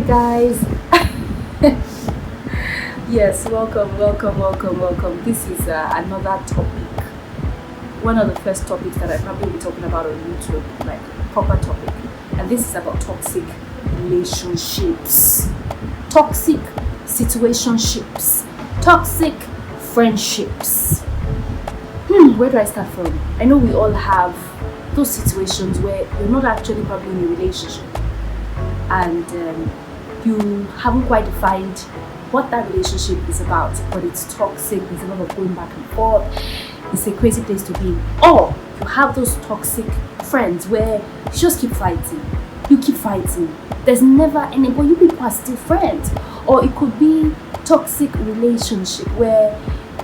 guys. Yes, welcome. This is another topic. One of the first topics that I probably be talking about on YouTube, like proper topic. And this is about toxic relationships, toxic situationships, toxic friendships. Where do I start from? I know we all have those situations where you're not actually probably in a relationship and you haven't quite defined what that relationship is about, but it's toxic. There's a lot of going back and forth. It's a crazy place to be. Or you have those toxic friends where you just keep fighting. You keep fighting. There's never any, but you people are still friends. Or it could be toxic relationship where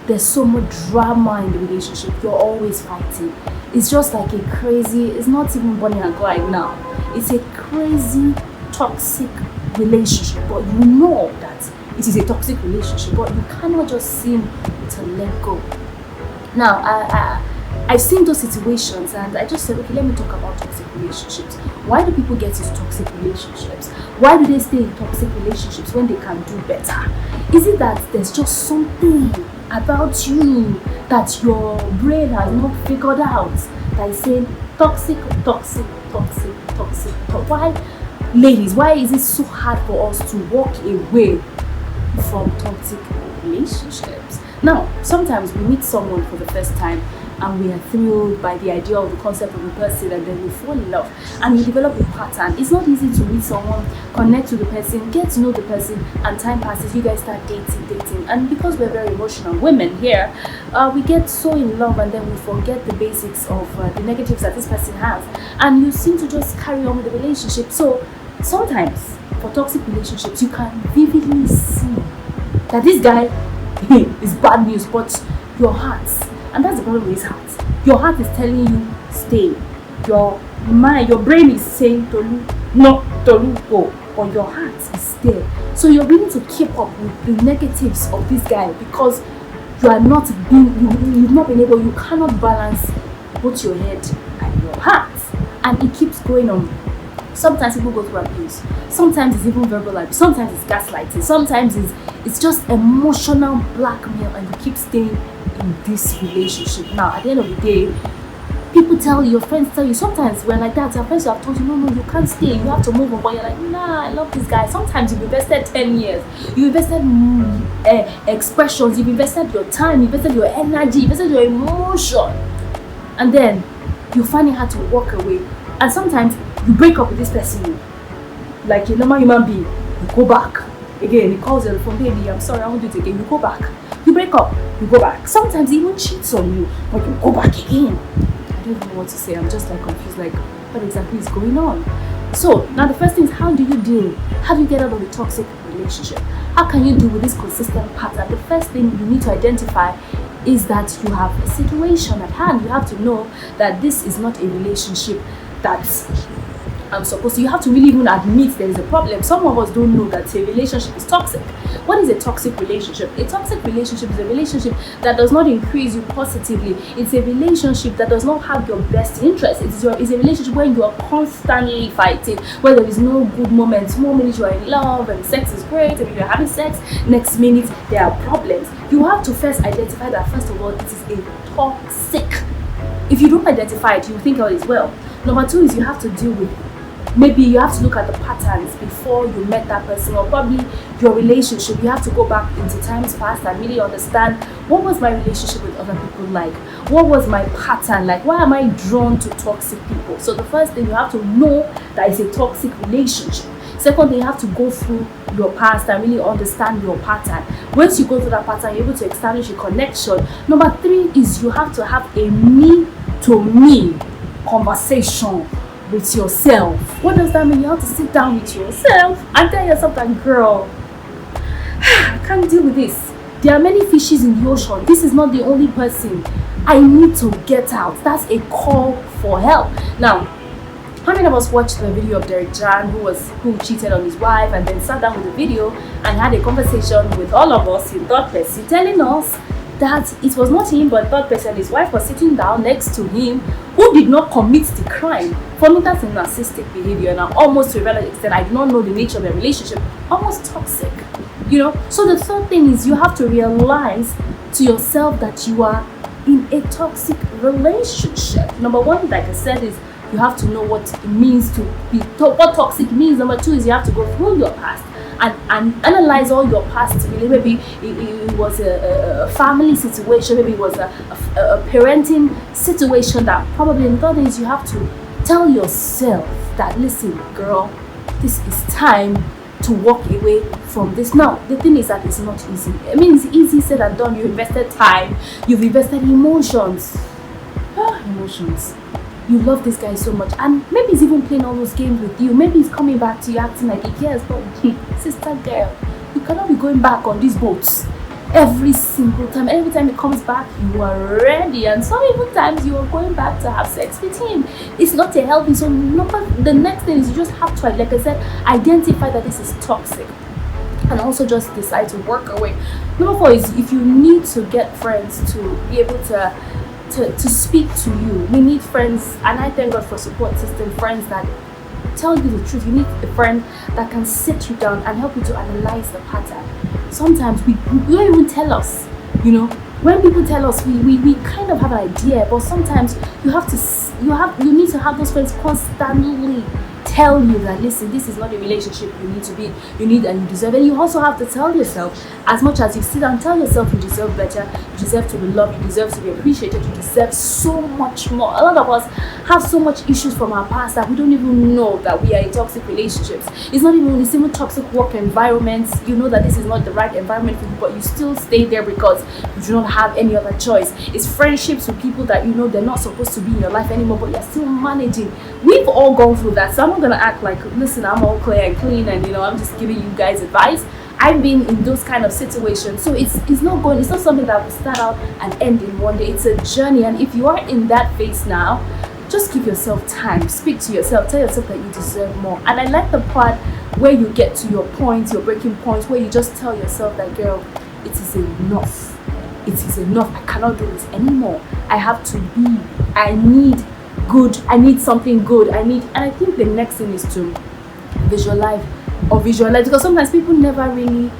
there's so much drama in the relationship. You're always fighting. It's just like a crazy, it's not even Bonnie and Clyde now. It's a crazy toxic relationship, but you know that it is a toxic relationship, but you cannot just seem to let go. Now, I've seen those situations and I just said, okay, let me talk about toxic relationships. Why do people get into toxic relationships? Why do they stay in toxic relationships when they can do better? Is it that there's just something about you that your brain has not figured out that is saying toxic? Why, ladies, why is it so hard for us to walk away from toxic relationships? Now, sometimes we meet someone for the first time and we are thrilled by the idea of the concept of the person, and then we fall in love and we develop a pattern. It's not easy to meet someone, connect to the person, get to know the person, and time passes, you guys start dating, and because we're very emotional women here, we get so in love and then we forget the basics of the negatives that this person has, and you seem to just carry on with the relationship. So sometimes for toxic relationships you can vividly see that this guy is bad news, but your heart, and that's the problem with his heart, your heart is telling you stay, your mind, your brain is saying Tolu, no, Tolu, go, but your heart is there. So you're willing to keep up with the negatives of this guy because you are not being, you've not been able, you cannot balance both your head and your heart, and it keeps going on. Sometimes people go through abuse, sometimes it's even verbal abuse, sometimes it's gaslighting, sometimes it's just emotional blackmail, and you keep staying in this relationship. Now at the end of the day, people tell you, your friends tell you, sometimes we're like that, your friends have told you, no, you can't stay, you have to move on, but you're like, nah, I love this guy. Sometimes you've invested 10 years, you've invested expressions, you've invested your time, you've invested your energy, you've invested your emotion, and then you find it hard to walk away. And sometimes you break up with this person, like a normal human being, you go back again, he calls you on the phone, baby, I'm sorry, I won't do it again, you go back, you break up, you go back, sometimes he even cheats on you, but you go back again. I don't even know what to say, I'm just like confused, like what exactly is going on. So now the first thing is, how do you deal, how do you get out of a toxic relationship? How can you deal with this consistent pattern? The first thing you need to identify is that you have a situation at hand. You have to know that this is not a relationship that's supposed to, you have to really even admit there is a problem. Some of us don't know that a relationship is toxic. What is a toxic relationship? A toxic relationship is a relationship that does not increase you positively. It's a relationship that does not have your best interest. It's a relationship where you are constantly fighting, where there is no good moments. One minute you are in love and sex is great, and you're having sex, next minute there are problems. You have to first identify that, first of all, it is a toxic. If you don't identify it, you think all is well. Number two is you have to deal with, maybe you have to look at the patterns before you met that person, or probably your relationship. You have to go back into times past and really understand, what was my relationship with other people like? What was my pattern like? Why am I drawn to toxic people? So the first thing, you have to know that it's a toxic relationship. Second thing, you have to go through your past and really understand your pattern. Once you go through that pattern, you're able to establish a connection. Number three is you have to have a me-to-me conversation with yourself. What does that mean? You have to sit down with yourself and tell yourself that, girl, I can't deal with this. There are many fishes in the ocean. This is not the only person. I need to get out. That's a call for help. Now, how many of us watched the video of Derek Jan who cheated on his wife and then sat down with the video and had a conversation with all of us in third person, telling us that it was not him but third person, his wife was sitting down next to him, who did not commit the crime. For me, that's a narcissistic behavior, and almost to a relative extent, I do not know the nature of their relationship, almost toxic. So the third thing is you have to realize to yourself that you are in a toxic relationship. Number one, like I said, is you have to know what it means to be what toxic means. Number two is you have to go through your past and analyze all your past. Really, maybe it was a family situation, maybe it was a parenting situation that probably. And the third is you have to tell yourself that, listen, girl, this is time to walk away from this. Now, the thing is that it's not easy. I mean, it's easy said and done. You invested time, you've invested emotions. Emotions. You love this guy so much, and maybe he's even playing all those games with you. Maybe he's coming back to you acting like he cares, but sister girl, you cannot be going back on these boats every single time. Every time he comes back, you are ready, and some even times you are going back to have sex with him. It's not a healthy. So the next thing is you just have to, like I said, identify that this is toxic, and also just decide to work away. Number four is if you need to get friends to be able to speak to you. We need friends, and I thank God for support system, friends that tell you the truth. You need a friend that can sit you down and help you to analyze the pattern. Sometimes we don't even tell us, when people tell us, we kind of have an idea, but sometimes you need to have those friends constantly tell you that, listen, this is not a relationship you need to be, you need and you deserve. And you also have to tell yourself, as much as you sit and tell yourself you deserve better, you deserve to be loved, you deserve to be appreciated, you deserve so much more. A lot of us have so much issues from our past that we don't even know that we are in toxic relationships. It's not even the toxic work environments. You know that this is not the right environment for you, but you still stay there because you do not have any other choice. It's friendships with people that they're not supposed to be in your life anymore, but you're still managing. We've all gone through that, so I'm not gonna act like, listen, I'm all clear and clean and I'm just giving you guys advice. I've been in those kind of situations, so it's not something that will start out and end in one day. It's a journey, and if you are in that phase now, just give yourself time, speak to yourself, tell yourself that you deserve more. And I like the part where you get to your point, your breaking point, where you just tell yourself that, girl, it is enough. It is enough. I cannot do this anymore. I have to be. I need something good. And I think the next thing is to visualize, because sometimes people never really,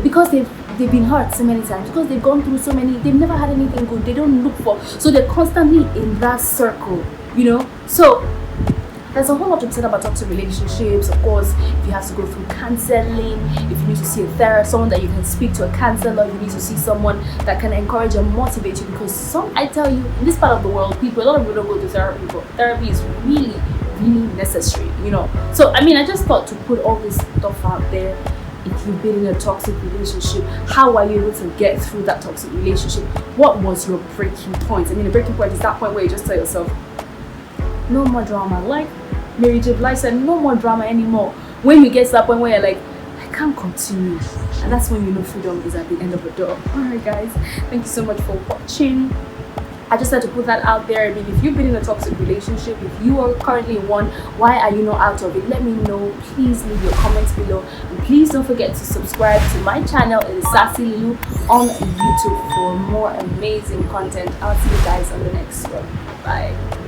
because they've been hurt so many times, because they've gone through so many, they've never had anything good, they don't look for, so they're constantly in that circle, so there's a whole lot to be said about toxic relationships. Of course, if you have to go through counseling, if you need to see a therapist, someone that you can speak to, a counselor, you need to see someone that can encourage and motivate you, because I tell you, in this part of the world, a lot of people don't go to therapy, but therapy is really, really necessary, So, I just thought to put all this stuff out there. If you've been in a toxic relationship, how are you able to get through that toxic relationship? What was your breaking point? The breaking point is that point where you just tell yourself, no more drama. Like Mary J. Blige said, no more drama anymore. When you get to that point where you're like, I can't continue. And that's when freedom is at the end of the door. Alright guys, thank you so much for watching. I just had to put that out there. If you've been in a toxic relationship, if you are currently in one, why are you not out of it? Let me know. Please leave your comments below. And please don't forget to subscribe to my channel. It is Sassy Lulu on YouTube for more amazing content. I'll see you guys on the next one. Bye.